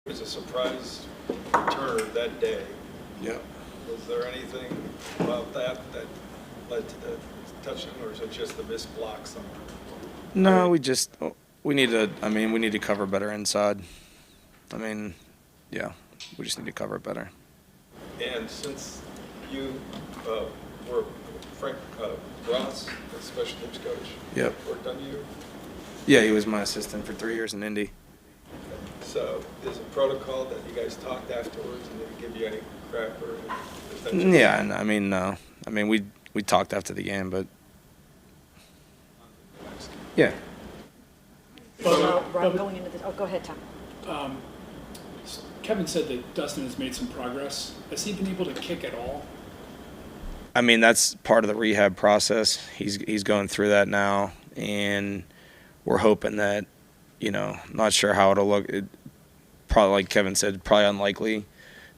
It was a surprise return that day. Yeah. Was there anything about that led to the touchdown, or is it just the missed block somewhere? No, we need to cover better inside. Yeah, we just need to cover better. And since you were Frank Ross, the special teams coach, Yep. worked on you, Yeah, he was my assistant for 3 years in Indy. so there's a protocol that you guys talked afterwards, and did he give you any crap or anything? Yeah, and no. We talked after the game, but yeah. Going into this, go ahead, Tom. Kevin said that Dustin has made some progress. Has he been able to kick at all? That's part of the rehab process. He's going through that now, and we're hoping that, not sure how it'll look. Probably, like Kevin said, probably unlikely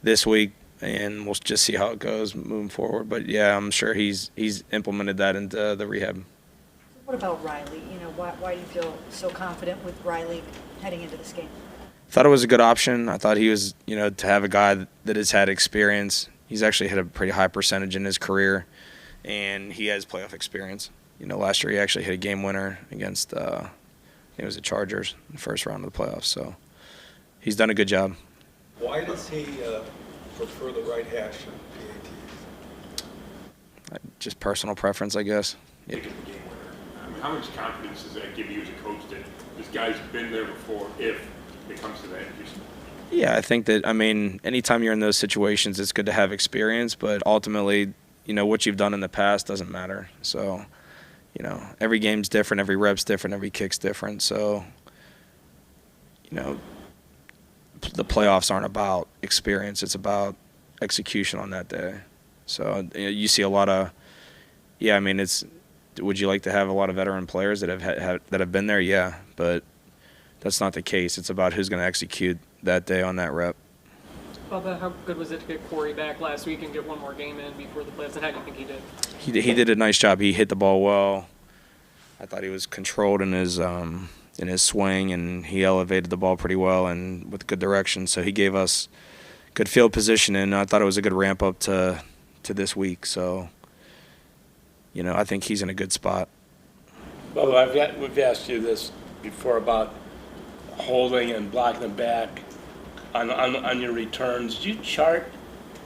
this week, and we'll just see how it goes moving forward. But yeah, I'm sure he's implemented that into the rehab. What about Riley? Why do you feel so confident with Riley heading into this game? Thought it was a good option. I thought he was, to have a guy that has had experience. He's actually hit a pretty high percentage in his career, and he has playoff experience. Last year he actually hit a game winner against, I think it was the Chargers in the first round of the playoffs. So he's done a good job. Why does he prefer the right hash on PATs? Just personal preference, I guess. Yeah. Game winner. How much confidence does that give you as a coach that this guy's been there before if it comes to that? Yeah, I think that, anytime you're in those situations, it's good to have experience, but ultimately, what you've done in the past doesn't matter. So, every game's different, every rep's different, every kick's different. So, the playoffs aren't about experience, it's about execution on that day. So, you see a lot of, would you like to have a lot of veteran players that have been there? Yeah, but that's not the case. It's about who's going to execute that day on that rep. Bubba, how good was it to get Corey back last week and get one more game in before the playoffs? And how do you think he did? He did a nice job. He hit the ball well. I thought he was controlled in his swing, and he elevated the ball pretty well and with good direction. So he gave us good field position, and I thought it was a good ramp up to this week. So, I think he's in a good spot. Bubba, we've asked you this before about holding and blocking the back on your returns. Do you chart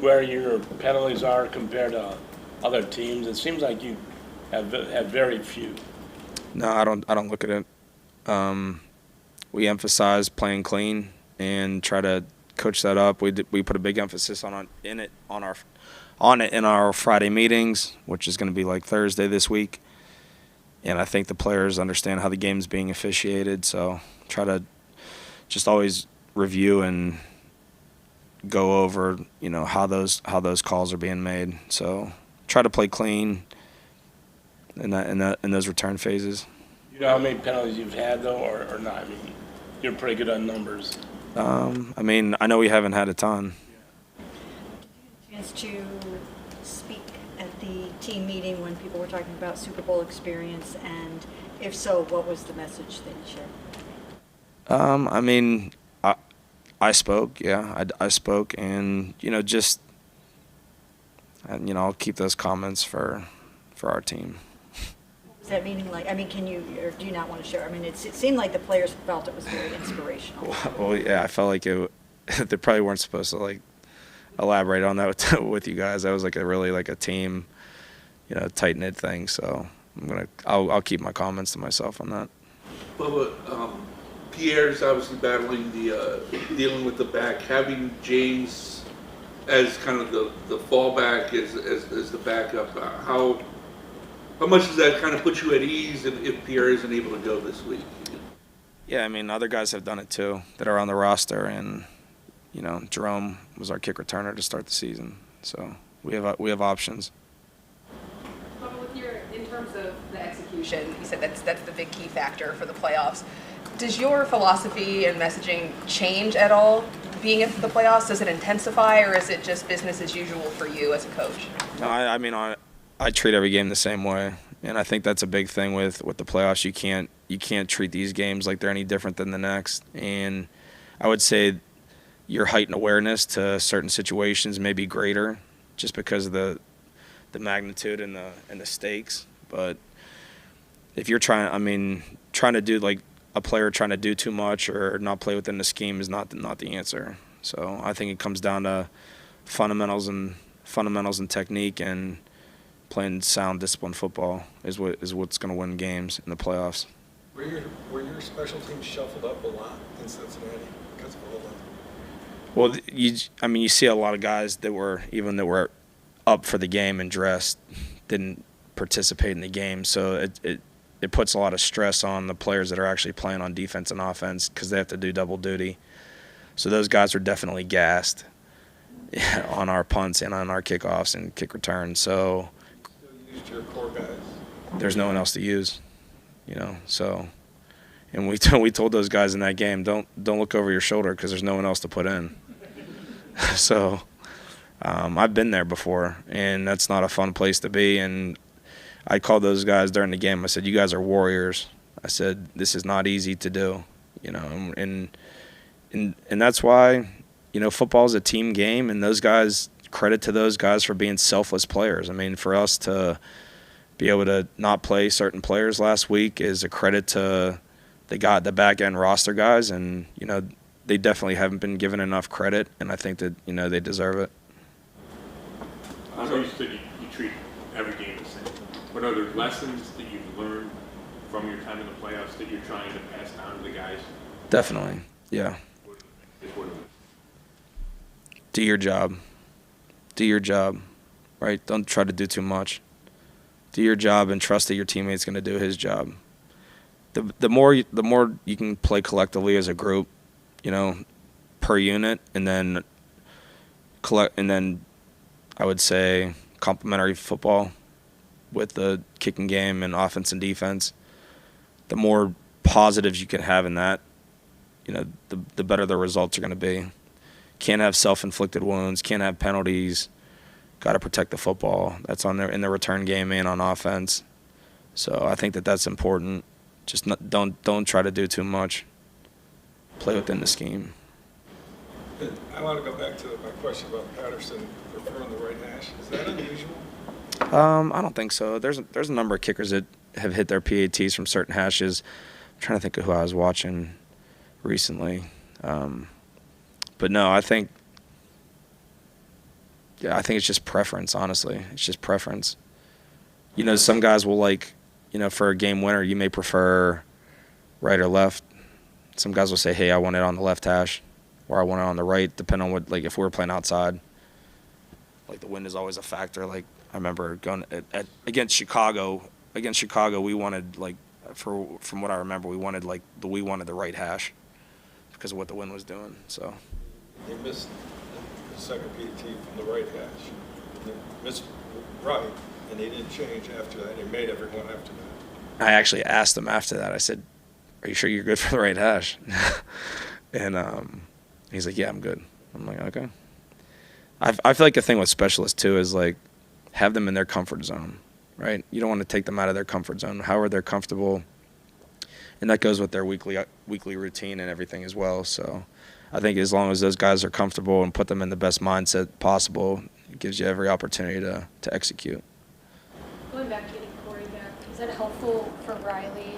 where your penalties are compared to other teams? It seems like you have very few. No, I don't look at it. We emphasize playing clean and try to coach that up. We put a big emphasis on it in our Friday meetings, which is going to be like Thursday this week. And I think the players understand how the game's being officiated, so try to just always review and go over, how those calls are being made. So try to play clean in those return phases. You know how many penalties you've had though, or not? You're pretty good on numbers. I know we haven't had a ton. Chance to speak at the team meeting when people were talking about Super Bowl experience, and if so, what was the message that you shared? I spoke, yeah, I spoke, and I'll keep those comments for our team. What was that meaning like? Can you, or do you not want to share? It seemed like the players felt it was very inspirational. Well, yeah, I felt like they probably weren't supposed to elaborate on that with you guys. That was a team, tight knit thing. So I'll keep my comments to myself on that. Bubba, Pierre's obviously dealing with the back. Having James as kind of the fallback as the backup, how much does that kind of put you at ease if Pierre isn't able to go this week? Yeah, other guys have done it too that are on the roster, and Jerome was our kick returner to start the season, so we have options. In terms of the execution, you said that's the big key factor for the playoffs. Does your philosophy and messaging change at all being into the playoffs? Does it intensify, or is it just business as usual for you as a coach? No, I treat every game the same way, and I think that's a big thing with the playoffs. You can't treat these games like they're any different than the next. And I would say your heightened awareness to certain situations may be greater just because of the magnitude and the stakes. But if you're trying to do like a player trying to do too much or not play within the scheme is not the answer. So I think it comes down to fundamentals and technique, and playing sound, disciplined football is what's going to win games in the playoffs. Were your special teams shuffled up a lot in Cincinnati because of all that? Well, you see a lot of guys that were up for the game and dressed didn't participate in the game, so it puts a lot of stress on the players that are actually playing on defense and offense because they have to do double duty. So those guys are definitely gassed on our punts and on our kickoffs and kick returns. So you used your core guys. There's no one else to use, So, and we told those guys in that game, don't look over your shoulder because there's no one else to put in. So, I've been there before, and that's not a fun place to be. And I called those guys during the game. I said, "You guys are warriors." I said, "This is not easy to do," and that's why, football is a team game, and those guys, credit to those guys for being selfless players. I mean, for us to be able to not play certain players last week is a credit to the back end roster guys, and they definitely haven't been given enough credit, and I think that they deserve it. I know you said you treat every game the same. What other lessons that you've learned from your time in the playoffs that you're trying to pass down to the guys? Definitely, yeah. Do your job. Do your job, right? Don't try to do too much. Do your job and trust that your teammate's going to do his job. The more you can play collectively as a group, per unit, and then I would say complementary football with the kicking game and offense and defense. The more positives you can have in that, the better the results are going to be. Can't have self-inflicted wounds. Can't have penalties. Got to protect the football. That's on there in the return game and on offense. So I think that's important. Just don't try to do too much. Play within the scheme. I want to go back to my question about Patterson preferring the right hash. Is that unusual? I don't think so. There's a number of kickers that have hit their PATs from certain hashes. I'm trying to think of who I was watching recently. But no, I think it's just preference, honestly. It's just preference. Some guys will for a game winner, you may prefer right or left. Some guys will say, hey, I want it on the left hash, or I want it on the right, depending on what, if we were playing outside. The wind is always a factor. I remember going against Chicago. Against Chicago, we wanted, from what I remember, we wanted the right hash because of what the wind was doing, so. They missed the second PAT from the right hash. They missed right, and they didn't change after that. They made everyone after that. I actually asked him after that. I said, "Are you sure you're good for the right hash?" And he's like, "Yeah, I'm good." I'm like, "Okay." I feel like the thing with specialists too is have them in their comfort zone, right? You don't want to take them out of their comfort zone. However they're comfortable, and that goes with their weekly routine and everything as well. So I think as long as those guys are comfortable and put them in the best mindset possible, it gives you every opportunity to execute. Going back to getting Corey back, is that helpful for Riley,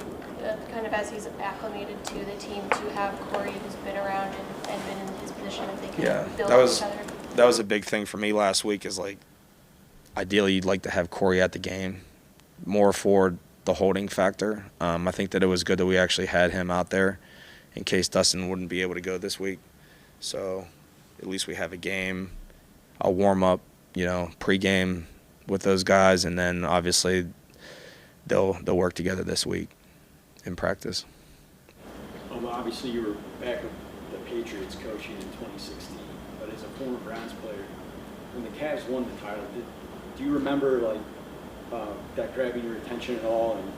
kind of as he's acclimated to the team, to have Corey who's been around and been in his position, if they can build on each other? That was a big thing for me last week is ideally you'd like to have Corey at the game more for the holding factor. I think that it was good that we actually had him out there in case Dustin wouldn't be able to go this week. So at least we have a game, a warm-up, pre-game with those guys, and then obviously they'll work together this week in practice. Obviously you were back with the Patriots coaching in 2016, but as a former Browns player, when the Cavs won the title, do you remember that grabbing your attention at all and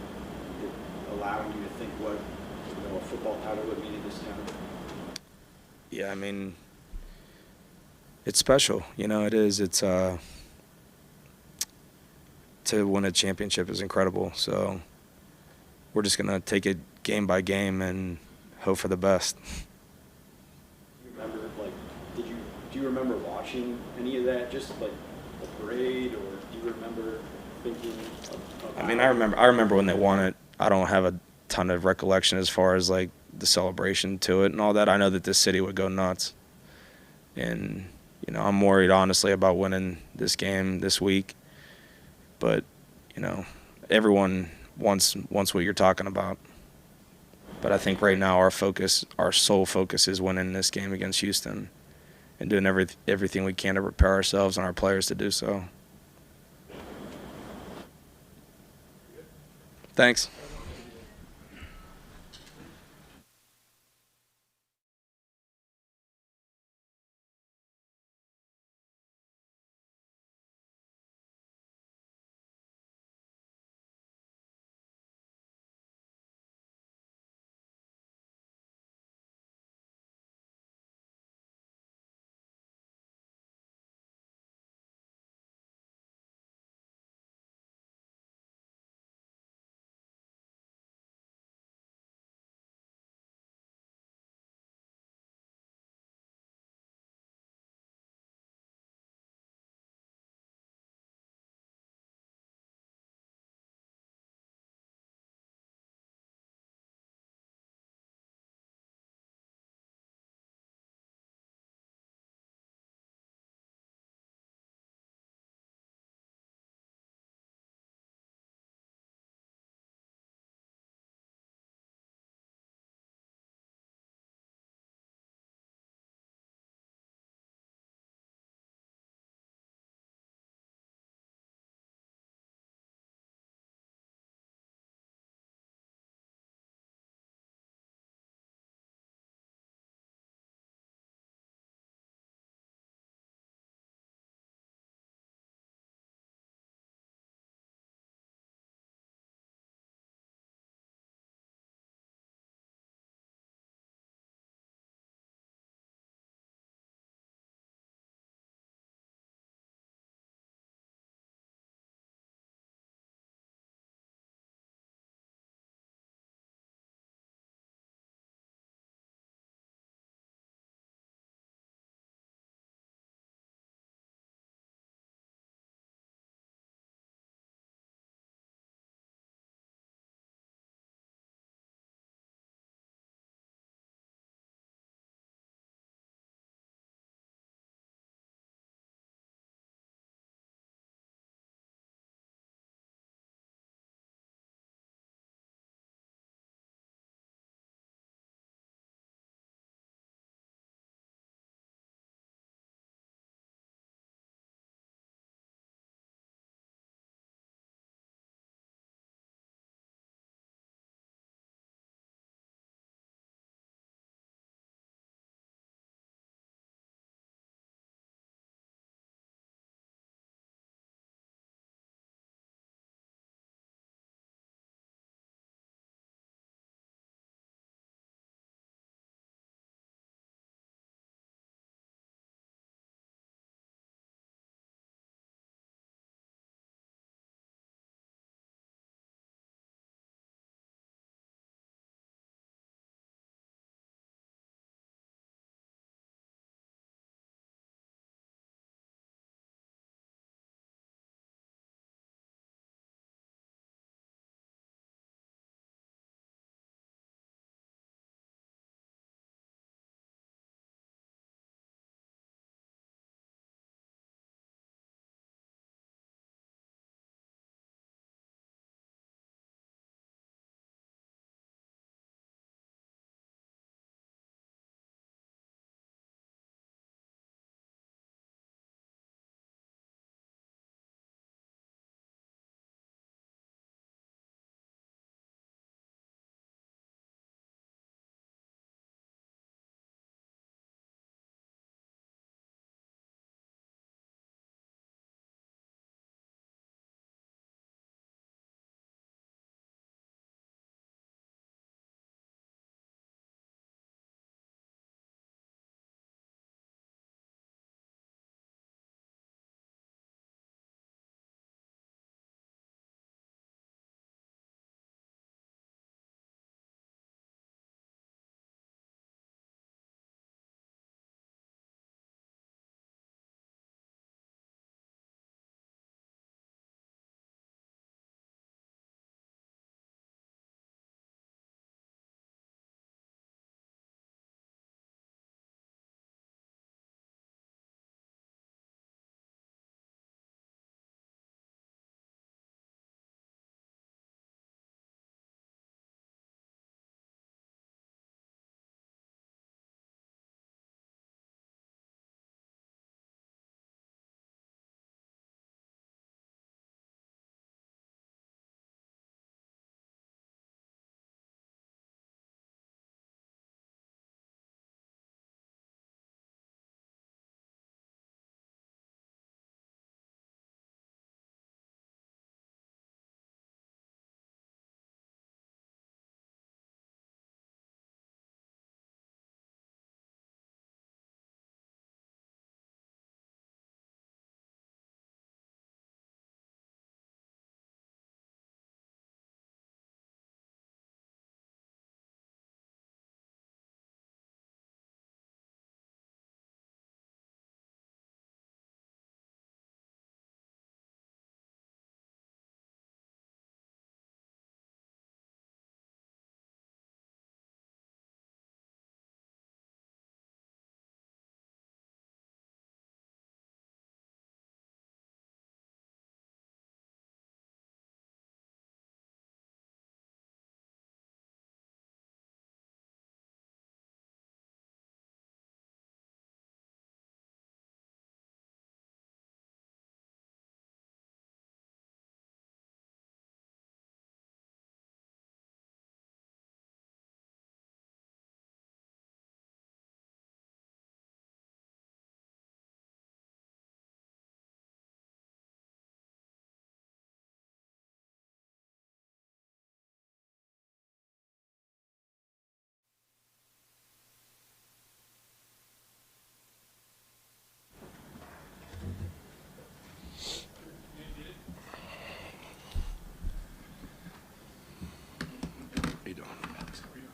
allowing you to think what a football title would mean in this town? Yeah, it's special. It is. It's to win a championship is incredible. So we're just gonna take it game by game and hope for the best. You remember do you remember watching any of that, just like the parade, or do you remember thinking about I mean, I remember when they won it. I don't have a ton of recollection as far as like the celebration to it and all that. I know that this city would go nuts. And, you know, I'm worried honestly about winning this game this week. But, you know, everyone wants what you're talking about. But I think right now our sole focus is winning this game against Houston and doing everything we can to prepare ourselves and our players to do so. Thanks.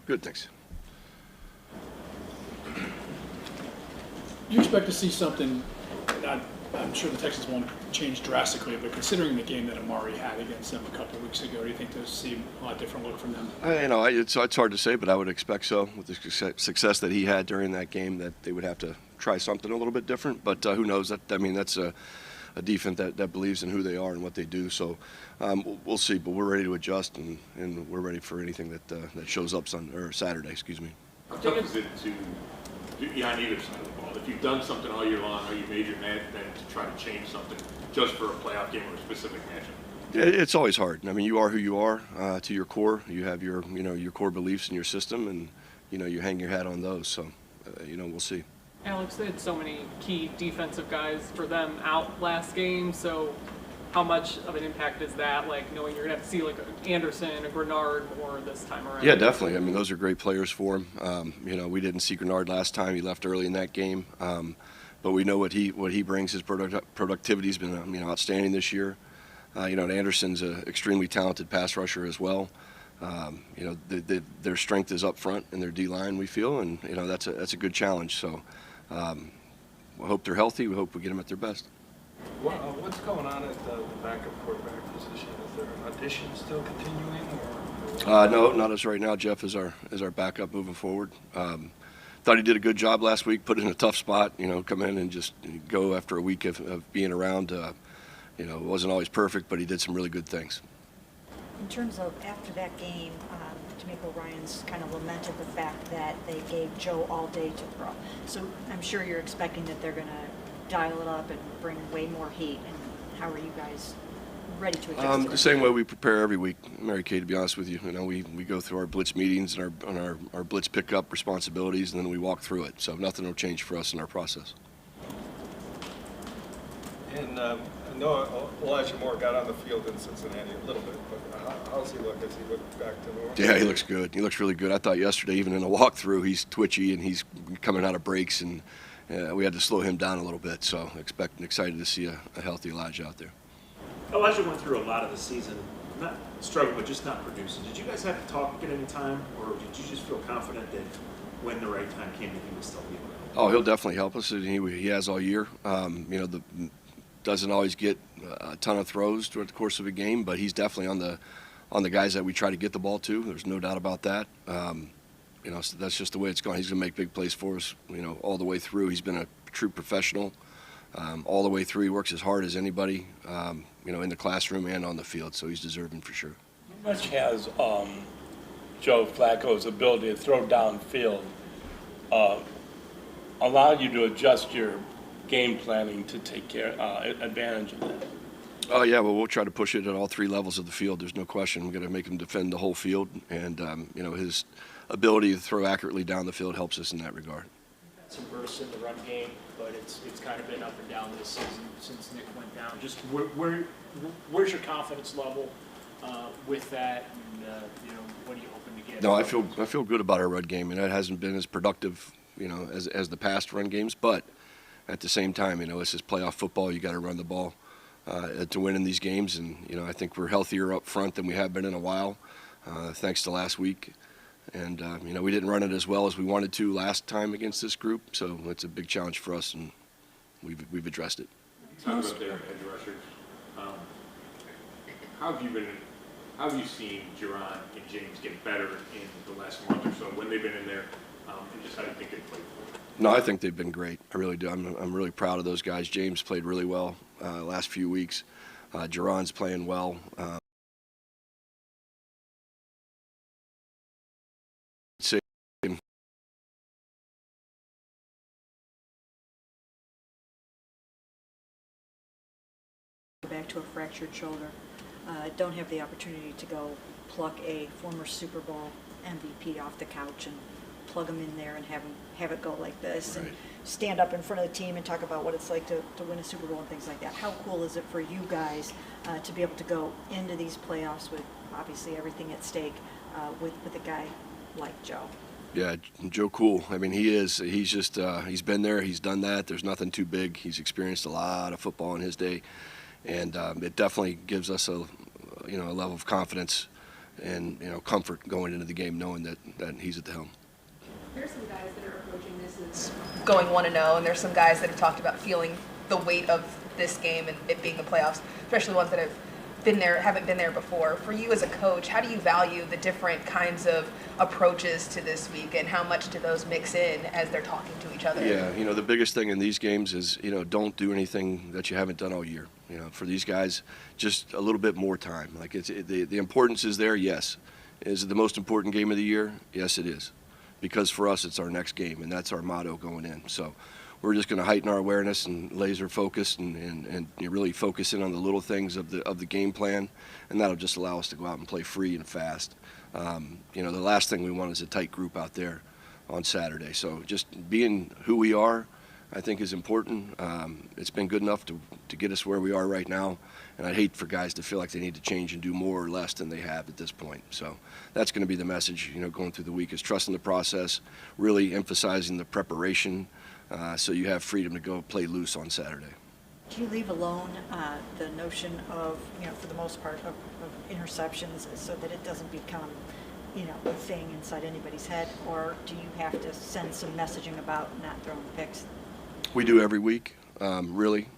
Good, thanks. You expect to see something, I'm sure the Texans won't change drastically, but considering the game that Amari had against them a couple of weeks ago, do you think they'll see a lot different look from them? It's hard to say, but I would expect so. With the success that he had during that game, that they would have to try something a little bit different. But who knows? That's a defense that believes in who they are and what they do. So we'll see. But we're ready to adjust, and we're ready for anything that shows up Saturday. Excuse me. How tough is it to be on either side of the ball? If you've done something all year long, are you major mad then to try to change something just for a playoff game or a specific matchup? Yeah, it's always hard. I mean, you are who you are to your core. You have your core beliefs in your system, and you hang your hat on those. So we'll see. Alex, they had so many key defensive guys for them out last game, so how much of an impact is that, like knowing you're going to have to see like Anderson, a Grenard more this time around? Yeah, definitely. I mean, those are great players for him. We didn't see Grenard last time. He left early in that game. But we know what he brings. His productivity has been outstanding this year. And Anderson's an extremely talented pass rusher as well. Their strength is up front in their D-line, we feel, and that's a good challenge. So we hope they're healthy. We hope we get them at their best. What's going on at the backup quarterback position? Is there an audition still continuing? No, not as right now. Jeff is our backup moving forward. Thought he did a good job last week, put in a tough spot, come in and just go after a week of being around. It wasn't always perfect, but he did some really good things. In terms of after that game, D'Amico Ryans kind of lamented the fact that they gave Joe all day to throw. So I'm sure you're expecting that they're going to dial it up and bring way more heat. And how are you guys ready to adjust? The same way we prepare every week, Mary Kay, to be honest with you. We go through our blitz meetings and our blitz pickup responsibilities, and then we walk through it. So nothing will change for us in our process. And I know Elijah Moore got on the field in Cincinnati a little bit, but how's he look? Has he looked back to normal? Yeah, he looks good. He looks really good. I thought yesterday, even in the walkthrough, he's twitchy and he's coming out of breaks, and we had to slow him down a little bit. So excited to see a healthy Elijah out there. Elijah went through a lot of the season, not struggling, but just not producing. Did you guys have to talk at any time, or did you just feel confident that when the right time came, that he would still be able to? Oh, he'll definitely help us. He has all year. Doesn't always get a ton of throws throughout the course of a game, but he's definitely on the guys that we try to get the ball to. There's no doubt about that. So that's just the way it's going. He's going to make big plays for us, all the way through. He's been a true professional all the way through. He works as hard as anybody, in the classroom and on the field, so he's deserving for sure. How much has Joe Flacco's ability to throw downfield allowed you to adjust your game planning to take advantage of that? Oh, yeah, well, we'll try to push it at all three levels of the field. There's no question. We're going to make him defend the whole field, and, his ability to throw accurately down the field helps us in that regard. Some bursts in the run game, but it's kind of been up and down this season since Nick went down. Just where's your confidence level with that, and what are you hoping to get? No, I feel good about our run game, and it hasn't been as productive, as the past run games. But at the same time, this is playoff football. You got to run the ball to win in these games, and I think we're healthier up front than we have been in a while, thanks to last week. And we didn't run it as well as we wanted to last time against this group, so it's a big challenge for us, and we've addressed it. Talk about their edge rushers. How have you seen Jerron and James get better in the last month or so when they've been in there, and just how do you think they played for? No, I think they've been great. I really do. I'm really proud of those guys. James played really well last few weeks. Jerron's playing well. Back to a fractured shoulder. Don't have the opportunity to go pluck a former Super Bowl MVP off the couch and plug him in there and have it go like this, right, and stand up in front of the team and talk about what it's like to win a Super Bowl and things like that. How cool is it for you guys to be able to go into these playoffs with obviously everything at stake with a guy like Joe? Yeah, Joe Cool. I mean, he is. He's just he's been there. He's done that. There's nothing too big. He's experienced a lot of football in his day, and it definitely gives us a level of confidence and comfort going into the game, knowing that he's at the helm. There's some guys that are approaching this as going 1-0, and there's some guys that have talked about feeling the weight of this game and it being the playoffs, especially ones that haven't been there before. For you as a coach, how do you value the different kinds of approaches to this week, and how much do those mix in as they're talking to each other? Yeah, the biggest thing in these games is, don't do anything that you haven't done all year. For these guys, just a little bit more time. Like the importance is there, yes. Is it the most important game of the year? Yes, it is. Because for us, it's our next game, and that's our motto going in. So we're just going to heighten our awareness and laser focus and really focus in on the little things of the game plan, and that'll just allow us to go out and play free and fast. The last thing we want is a tight group out there on Saturday. So just being who we are, I think, is important. It's been good enough to get us where we are right now, and I'd hate for guys to feel like they need to change and do more or less than they have at this point. So that's going to be the message, going through the week, is trusting the process, really emphasizing the preparation, so you have freedom to go play loose on Saturday. Do you leave alone the notion of, for the most part, of interceptions so that it doesn't become, a thing inside anybody's head? Or do you have to send some messaging about not throwing picks? We do every week, really.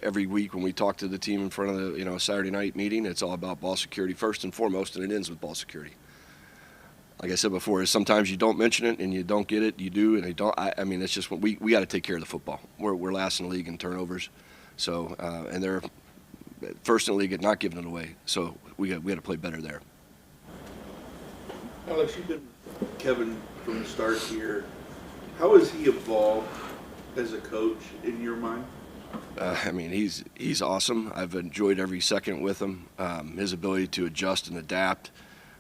Every week when we talk to the team in front of the Saturday night meeting, it's all about ball security first and foremost, and it ends with ball security. Like I said before, sometimes you don't mention it and you don't get it. You do, and you don't. It's just we got to take care of the football. We're last in the league in turnovers, so and they're first in the league at not giving it away. So we got to play better there. Alex, you've been with Kevin from the start here. How has he evolved as a coach in your mind? He's awesome. I've enjoyed every second with him. His ability to adjust and adapt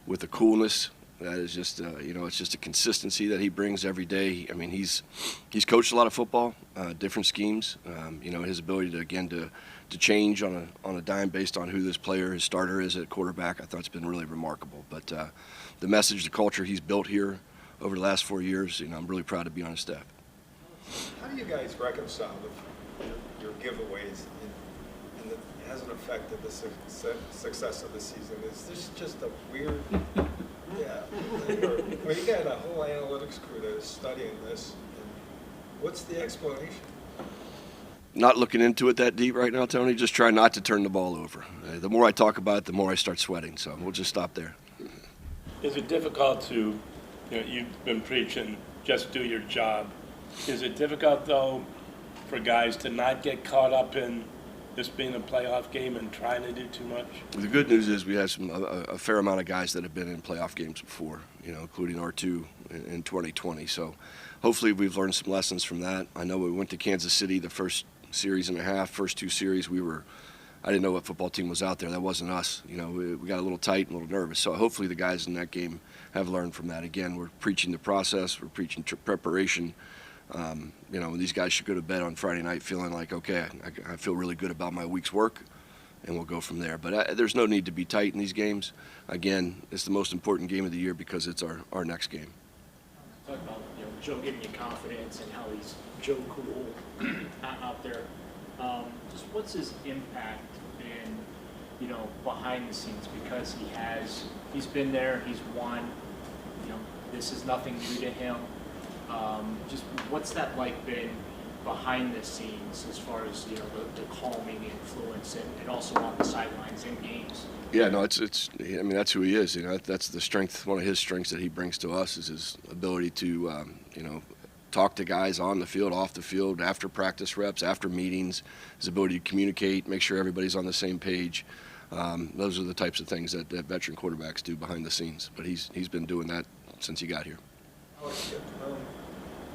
with a coolness that is just, it's just a consistency that he brings every day. He's coached a lot of football, different schemes. His ability to change on a dime based on who this player, his starter, is at quarterback, I thought it's been really remarkable. But the message, the culture he's built here over the last 4 years, I'm really proud to be on his staff. How do you guys reconcile your giveaways and it hasn't affected the success of the season? Is this just a weird, you got a whole analytics crew that is studying this, and what's the explanation? Not looking into it that deep right now, Tony. Just try not to turn the ball over. The more I talk about it, the more I start sweating, so we'll just stop there. Is it difficult to, you've been preaching, just do your job. Is it difficult, though, for guys to not get caught up in this being a playoff game and trying to do too much? The good news is we have a fair amount of guys that have been in playoff games before, including R2 in 2020. So hopefully we've learned some lessons from that. I know we went to Kansas City the first series and a half, first two series, I didn't know what football team was out there. That wasn't us. We got a little tight and a little nervous. So hopefully the guys in that game have learned from that. Again, we're preaching the process. We're preaching preparation. These guys should go to bed on Friday night feeling like, okay, I feel really good about my week's work, and we'll go from there. But there's no need to be tight in these games. Again, it's the most important game of the year because it's our next game. Talk about Joe giving you confidence and how he's Joe cool out there. Just what's his impact been, behind the scenes, because he's been there, he's won. This is nothing new to him. Just what's that like been behind the scenes as far as the calming influence and also on the sidelines in games? Yeah, no, it's that's who he is. That's the strength. One of his strengths that he brings to us is his ability to talk to guys on the field, off the field, after practice reps, after meetings. His ability to communicate, make sure everybody's on the same page. Those are the types of things that veteran quarterbacks do behind the scenes. But he's been doing that since he got here.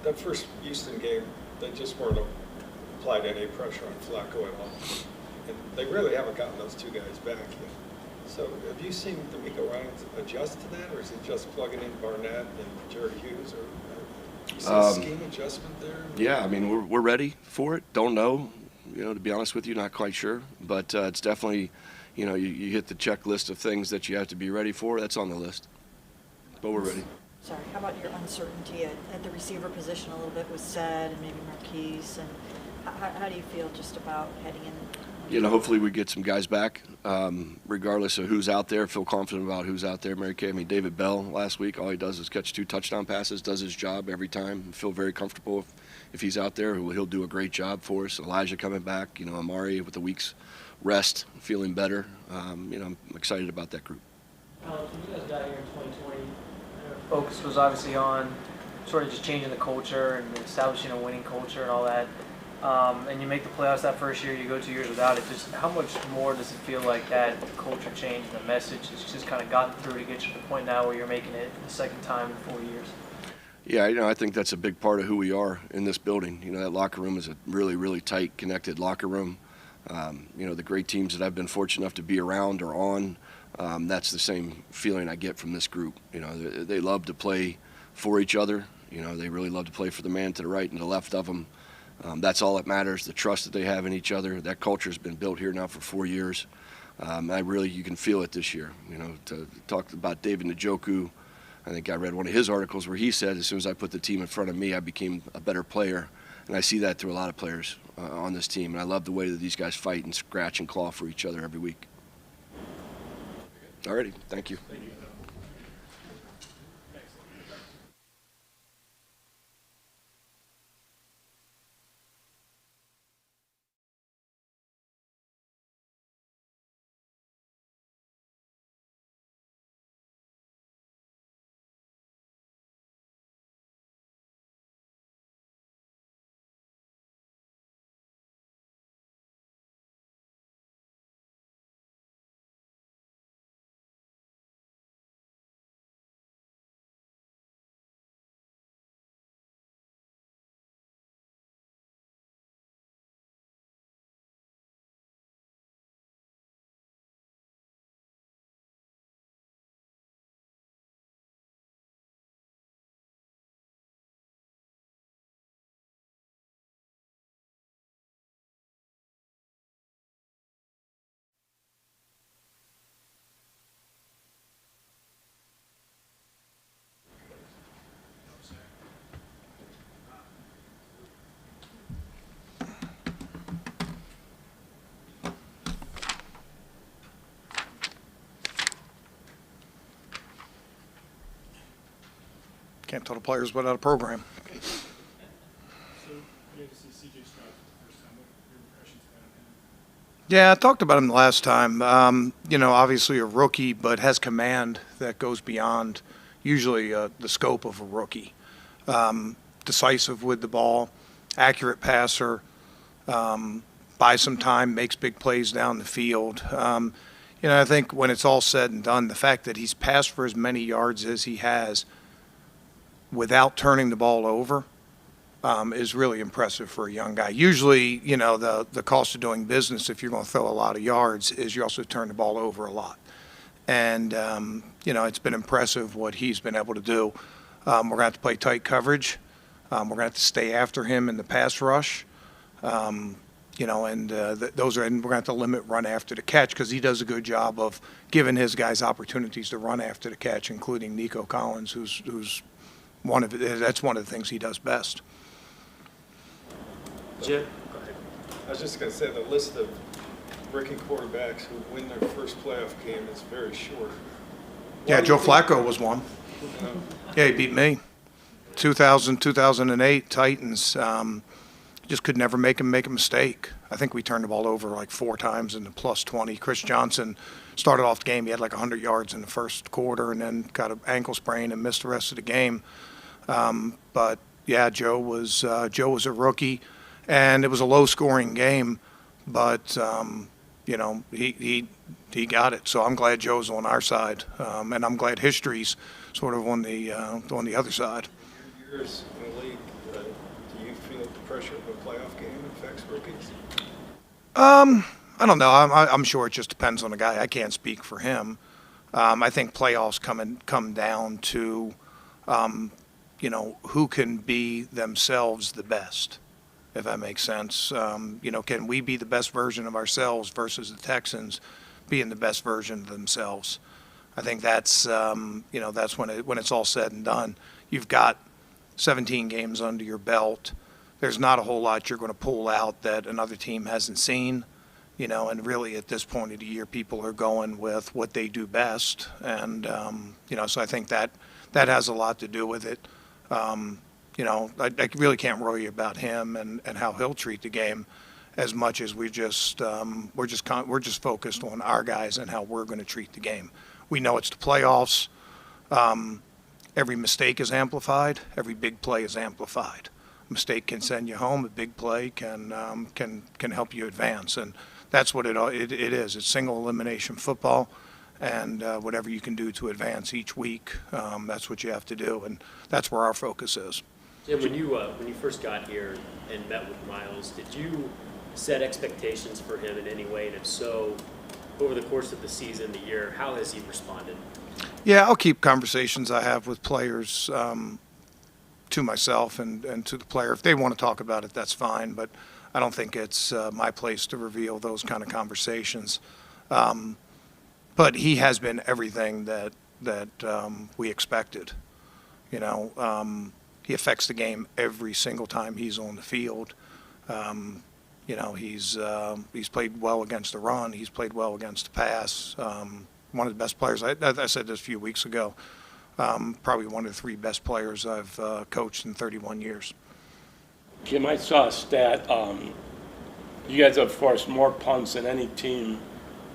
That first Houston game, they just weren't applied any pressure on Flacco at all. And they really haven't gotten those two guys back yet. So have you seen D'Amico Ryans adjust to that, or is he just plugging in Barnett and Jerry Hughes? Or you see a scheme adjustment there? Yeah, we're ready for it. Don't know, to be honest with you, not quite sure. But it's definitely, you hit the checklist of things that you have to be ready for. That's on the list. But we're ready. Sorry, how about your uncertainty at the receiver position? A little bit was said, and maybe Marquise, and How do you feel just about heading in? You know, hopefully we get some guys back, regardless of who's out there. Feel confident about who's out there. Mary Kay, I mean, David Bell last week, all he does is catch 2 touchdown passes, does his job every time. Feel very comfortable if he's out there. He'll do a great job for us. Elijah coming back, you know, Amari with a week's rest, feeling better. You know, I'm excited about that group. When you guys got here in 2020, focus was obviously on sort of just changing the culture and establishing a winning culture and all that. And you make the playoffs that first year, you go 2 years without it. Just how much more does it feel like that culture change and the message has just kind of gotten through to get you to the point now where you're making it the second time in 4 years? Yeah, you know, I think that's a big part of who we are in this building. You know, that locker room is a really, really tight, connected locker room. You know, the great teams that I've been fortunate enough to be around or on, that's the same feeling I get from this group. You know, they love to play for each other. You know, they really love to play for the man to the right and the left of them. That's all that matters, the trust that they have in each other. That culture has been built here now for 4 years. You can feel it this year. You know, to talk about David Njoku, I think I read one of his articles where he said, as soon as I put the team in front of me, I became a better player. And I see that through a lot of players on this team. And I love the way that these guys fight and scratch and claw for each other every week. All righty, thank you. Thank you. Can't tell the players without a program. So, you had to see CJ Stroud for the first time. What are your impressions about him? Yeah, I talked about him the last time. You know, obviously a rookie, but has command that goes beyond usually the scope of a rookie. Decisive with the ball, accurate passer, buys some time, makes big plays down the field. You know, I think when it's all said and done, the fact that he's passed for as many yards as he has without turning the ball over is really impressive for a young guy. Usually, you know, the cost of doing business, if you're going to throw a lot of yards, is you also turn the ball over a lot. And, you know, it's been impressive what he's been able to do. We're going to have to play tight coverage. We're going to have to stay after him in the pass rush. You know, and and we're going to have to limit run after the catch because he does a good job of giving his guys opportunities to run after the catch, including Nico Collins, who's that's one of the things he does best. Jim? I was just going to say the list of rookie quarterbacks who win their first playoff game is very short. Yeah, Joe Flacco was one. Yeah, he beat me. 2008 Titans. Just could never make him make a mistake. I think we turned the ball over like 4 times in the plus 20. Chris Johnson started off the game. He had like 100 yards in the first quarter and then got an ankle sprain and missed the rest of the game. But yeah, Joe was a rookie, and it was a low-scoring game. But you know, he got it. So I'm glad Joe's on our side, and I'm glad history's sort of on the other side. Years in the league, do you feel the pressure of a playoff game affects rookies? I don't know. I'm sure it just depends on the guy. I can't speak for him. I think playoffs come down to, you know, who can be themselves the best, if that makes sense. You know, can we be the best version of ourselves versus the Texans being the best version of themselves? I think that's, you know, that's when it's all said and done. You've got 17 games under your belt. there's not a whole lot you're going to pull out that another team hasn't seen. And really at this point of the year, people are going with what they do best. And, so I think that has a lot to do with it. I really can't worry about him and how he'll treat the game as much as we're just focused on our guys and how we're going to treat the game. We know it's the playoffs. Every mistake is amplified. Every big play is amplified. A mistake can send you home. A big play can help you advance. And that's what it is. It's single elimination football, and whatever you can do to advance each week, that's what you have to do, and that's where our focus is. Jim, when you first got here and met with Miles, did you set expectations for him in any way? And if so, over the course of the season, the year, how has he responded? Yeah, I'll keep conversations I have with players to myself and to the player. If they want to talk about it, that's fine, but I don't think it's my place to reveal those kind of conversations. But he has been everything that we expected. He affects the game every single time he's on the field. He's played well against the run. He's played well against the pass. One of the best players. I said this a few weeks ago. Probably one of the 3 best players I've coached in 31 years. Jim, I saw a stat. You guys have forced more punts than any team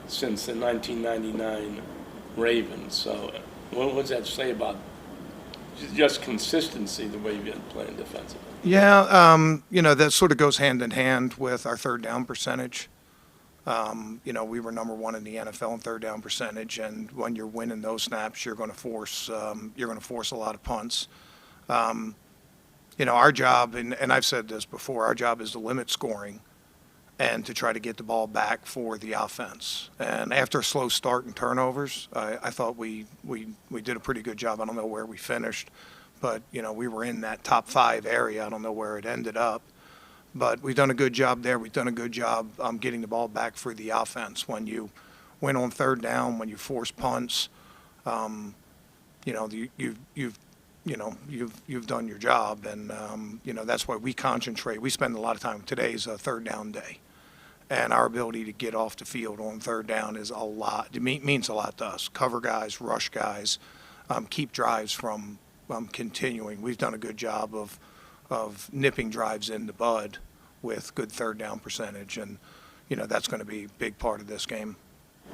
since the 1999 Ravens. So what does that say about just consistency, the way you've been playing defensively? Yeah, that sort of goes hand in hand with our third down percentage. We were number 1 in the NFL in third down percentage, and when you're winning those snaps, you're going to force a lot of punts. Our job, and I've said this before, our job is to limit scoring and to try to get the ball back for the offense. And after a slow start and turnovers, I thought we did a pretty good job. I don't know where we finished, but we were in that top 5 area. I don't know where it ended up. But we've done a good job there. We've done a good job getting the ball back for the offense. When you win on third down, when you force punts, you've done your job, and that's why we concentrate. We spend a lot of time. Today's a third down day, and our ability to get off the field on third down is a lot. It means a lot to us. Cover guys, rush guys, keep drives from continuing. We've done a good job of nipping drives in the bud with good third down percentage, and that's going to be a big part of this game.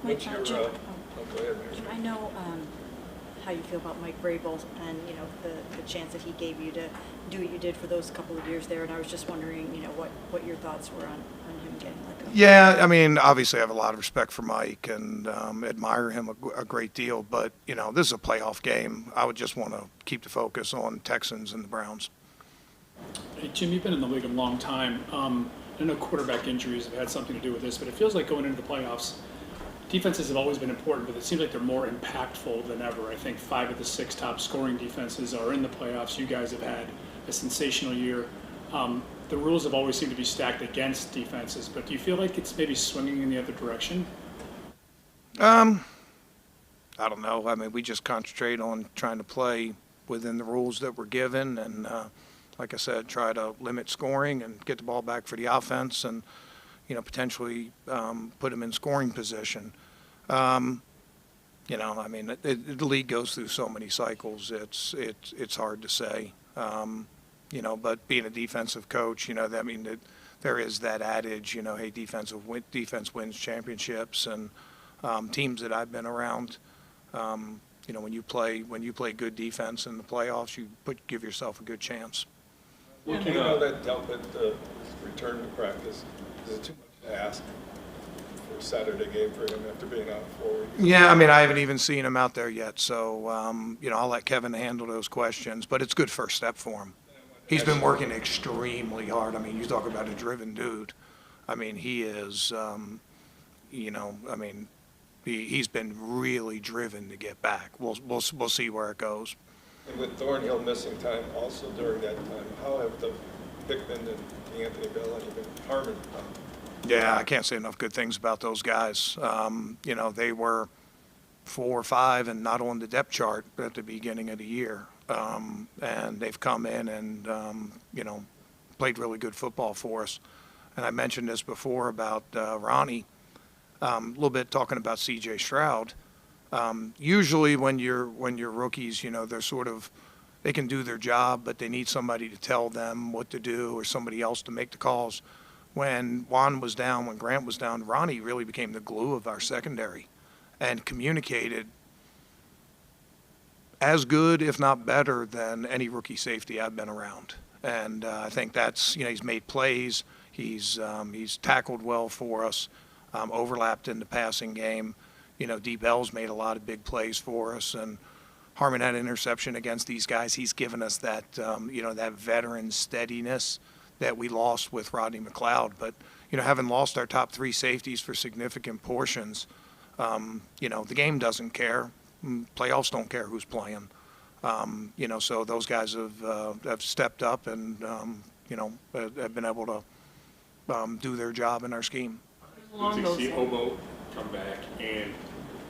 Mike, Jim, Jim, go ahead, Mary. I know how you feel about Mike Vrabel and the chance that he gave you to do what you did for those couple of years there, and I was just wondering what your thoughts were on him getting let go. Yeah, I mean, obviously I have a lot of respect for Mike and admire him a great deal, but this is a playoff game. I would just want to keep the focus on Texans and the Browns. Hey, Jim, you've been in the league a long time. I know quarterback injuries have had something to do with this, but it feels like going into the playoffs, defenses have always been important, but it seems like they're more impactful than ever. I think 5 of the 6 top scoring defenses are in the playoffs. You guys have had a sensational year. The rules have always seemed to be stacked against defenses, but do you feel like it's maybe swinging in the other direction? I don't know. I mean, we just concentrate on trying to play within the rules that we're given, and like I said, try to limit scoring and get the ball back for the offense, and potentially put them in scoring position. I mean, the league goes through so many cycles. It's hard to say. But being a defensive coach, I mean, there is that adage, hey, defense wins championships, and teams that I've been around, when you play good defense in the playoffs, you give yourself a good chance. Well, we know that Delpit return to practice. Is it too much to ask for a Saturday game for him after being out 4 weeks? Yeah, I mean, I haven't even seen him out there yet, so I'll let Kevin handle those questions. But it's a good first step for him. He's been working extremely hard. I mean, you talk about a driven dude. I mean, he is. He's been really driven to get back. We'll see where it goes. And with Thornhill missing time also during that time, how have the Hickman and Anthony Bell and even Harmon done? Yeah, I can't say enough good things about those guys. They were 4 or 5 and not on the depth chart at the beginning of the year. And they've come in and, played really good football for us. And I mentioned this before about Ronnie, a little bit talking about C.J. Stroud. Usually when you're rookies, they're sort of, they can do their job, but they need somebody to tell them what to do or somebody else to make the calls. When Juan was down, when Grant was down, Ronnie really became the glue of our secondary and communicated as good, if not better, than any rookie safety I've been around. And I think that's, he's made plays. He's tackled well for us, overlapped in the passing game. D. Bell's made a lot of big plays for us. And Harmon had an interception against these guys. He's given us that, that veteran steadiness that we lost with Rodney McLeod. But, having lost our top 3 safeties for significant portions, the game doesn't care. Playoffs don't care who's playing. So those guys have stepped up and, have been able to do their job in our scheme. Did you see Obo come back, and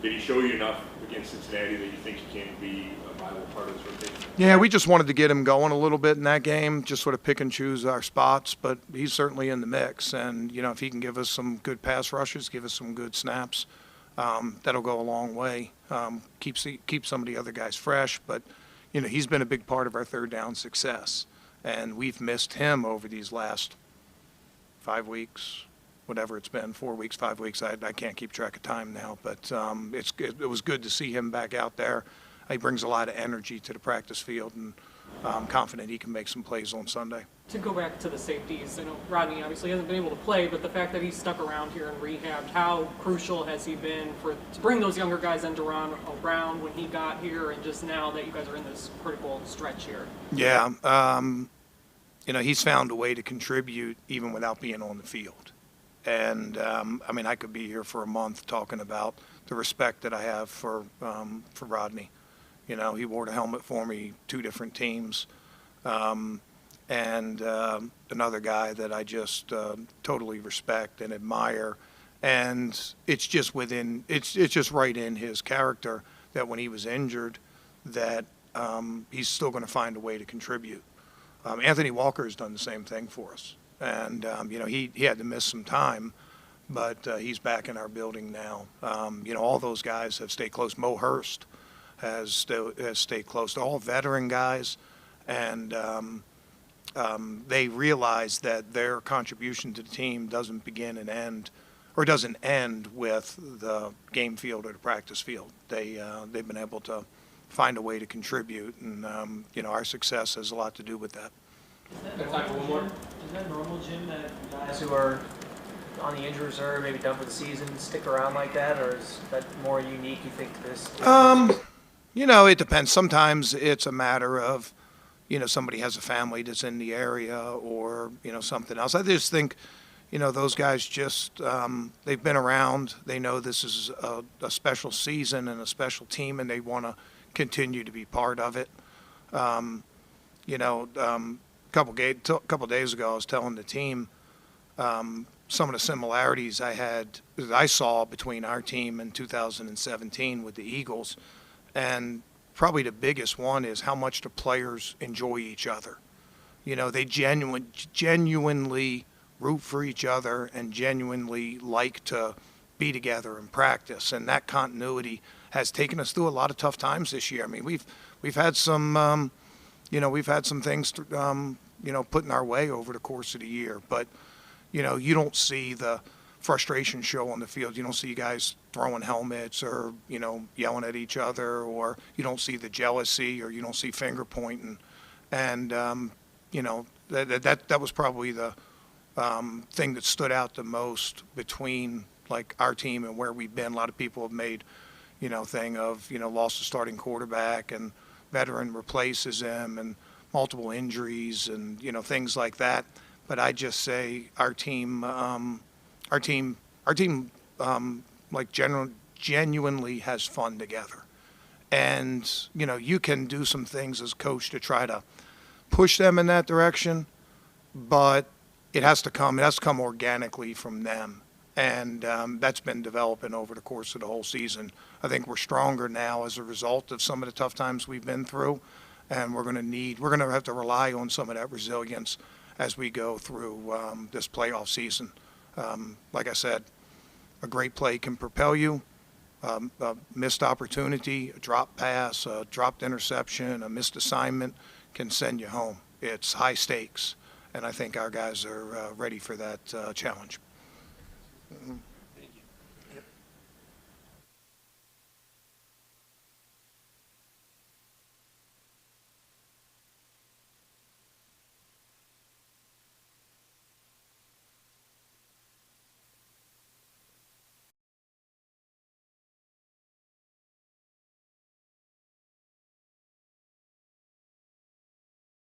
did he show you enough against Cincinnati that you think he can be a viable part of this rotation? Yeah, we just wanted to get him going a little bit in that game, just sort of pick and choose our spots, but he's certainly in the mix. And, if he can give us some good pass rushes, give us some good snaps, that'll go a long way. Keep some of the other guys fresh, but, he's been a big part of our third down success. And we've missed him over these last 5 weeks, whatever it's been, 4 weeks, 5 weeks. I can't keep track of time now, but it was good to see him back out there. He brings a lot of energy to the practice field, and I'm confident he can make some plays on Sunday. To go back to the safeties, I know Rodney obviously hasn't been able to play, but the fact that he's stuck around here and rehabbed, how crucial has he been to bring those younger guys and Duran around when he got here, and just now that you guys are in this critical stretch here? Yeah, he's found a way to contribute even without being on the field. And, I could be here for a month talking about the respect that I have for Rodney. He wore the helmet for me, 2 different teams. And another guy that I just totally respect and admire. And it's just it's just right in his character that when he was injured that he's still going to find a way to contribute. Anthony Walker has done the same thing for us. And, he had to miss some time, but he's back in our building now. All those guys have stayed close. Mo Hurst has stayed close. They're all veteran guys, and they realize that their contribution to the team doesn't begin and end, or doesn't end with the game field or the practice field. They've been able to find a way to contribute, and, our success has a lot to do with that. Is that normal, Jim, that guys who are on the injury reserve, maybe done for the season, stick around like that, or is that more unique, you think, to this? It depends. Sometimes it's a matter of, somebody has a family that's in the area or, something else. I just think, those guys just, they've been around. They know this is a special season and a special team, and they want to continue to be part of it. A couple days ago, I was telling the team some of the similarities I saw between our team in 2017 with the Eagles, and probably the biggest one is how much the players enjoy each other. They genuinely root for each other and genuinely like to be together and practice, and that continuity has taken us through a lot of tough times this year. We've had some. We've had some things, put in our way over the course of the year. But, you don't see the frustration show on the field. You don't see guys throwing helmets or, yelling at each other, or you don't see the jealousy, or you don't see finger pointing. And, that was probably the thing that stood out the most between, like, our team and where we've been. A lot of people have made, thing of, lost a starting quarterback and veteran replaces him and multiple injuries and, things like that. But I just say our team genuinely has fun together. And, you can do some things as coach to try to push them in that direction, but it has to come organically from them. And that's been developing over the course of the whole season. I think we're stronger now as a result of some of the tough times we've been through, and we're going to have to rely on some of that resilience as we go through this playoff season. Like I said, a great play can propel you. A missed opportunity, a drop pass, a dropped interception, a missed assignment can send you home. It's high stakes, and I think our guys are ready for that challenge.